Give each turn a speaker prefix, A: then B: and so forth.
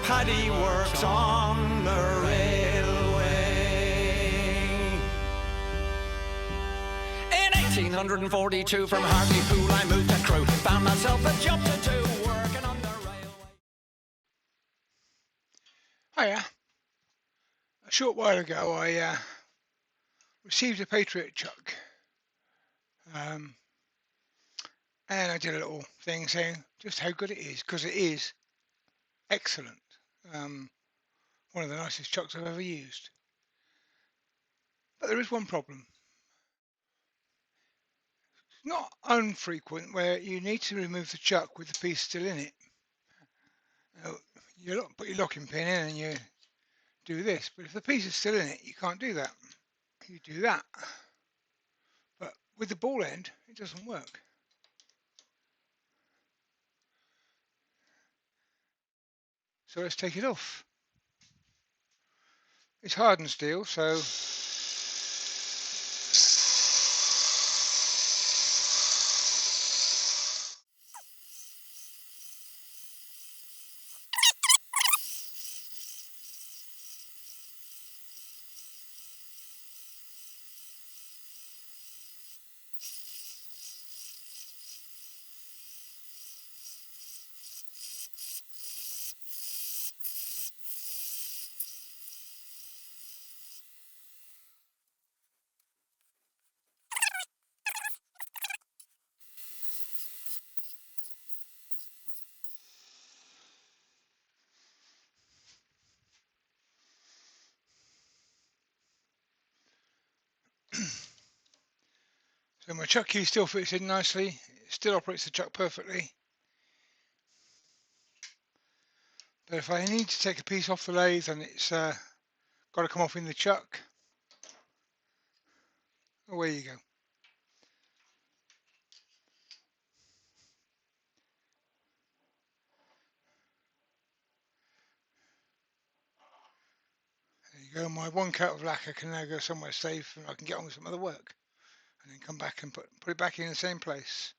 A: paddy works on the railway. In 1842 from Hartlepool I moved to Crewe, found myself a job to do, working on the railway.
B: Hiya. A short while ago I received a Patriot Chuck, and I did a little thing saying just how good it is, because it is excellent. One of the nicest chucks I've ever used. But there is one problem. It's not unfrequent where you need to remove the chuck with the piece still in it. You put your locking pin in and you do this, but if the piece is still in it, you can't do that. You do that, but with the ball end, it doesn't work. So let's take it off. It's hardened steel, so my chuck key still fits in nicely. It still operates the chuck perfectly. But if I need to take a piece off the lathe and it's got to come off in the chuck, away you go. There you go. My one coat of lacquer can now go somewhere safe, and I can get on with some other work, and then come back and put it back in the same place.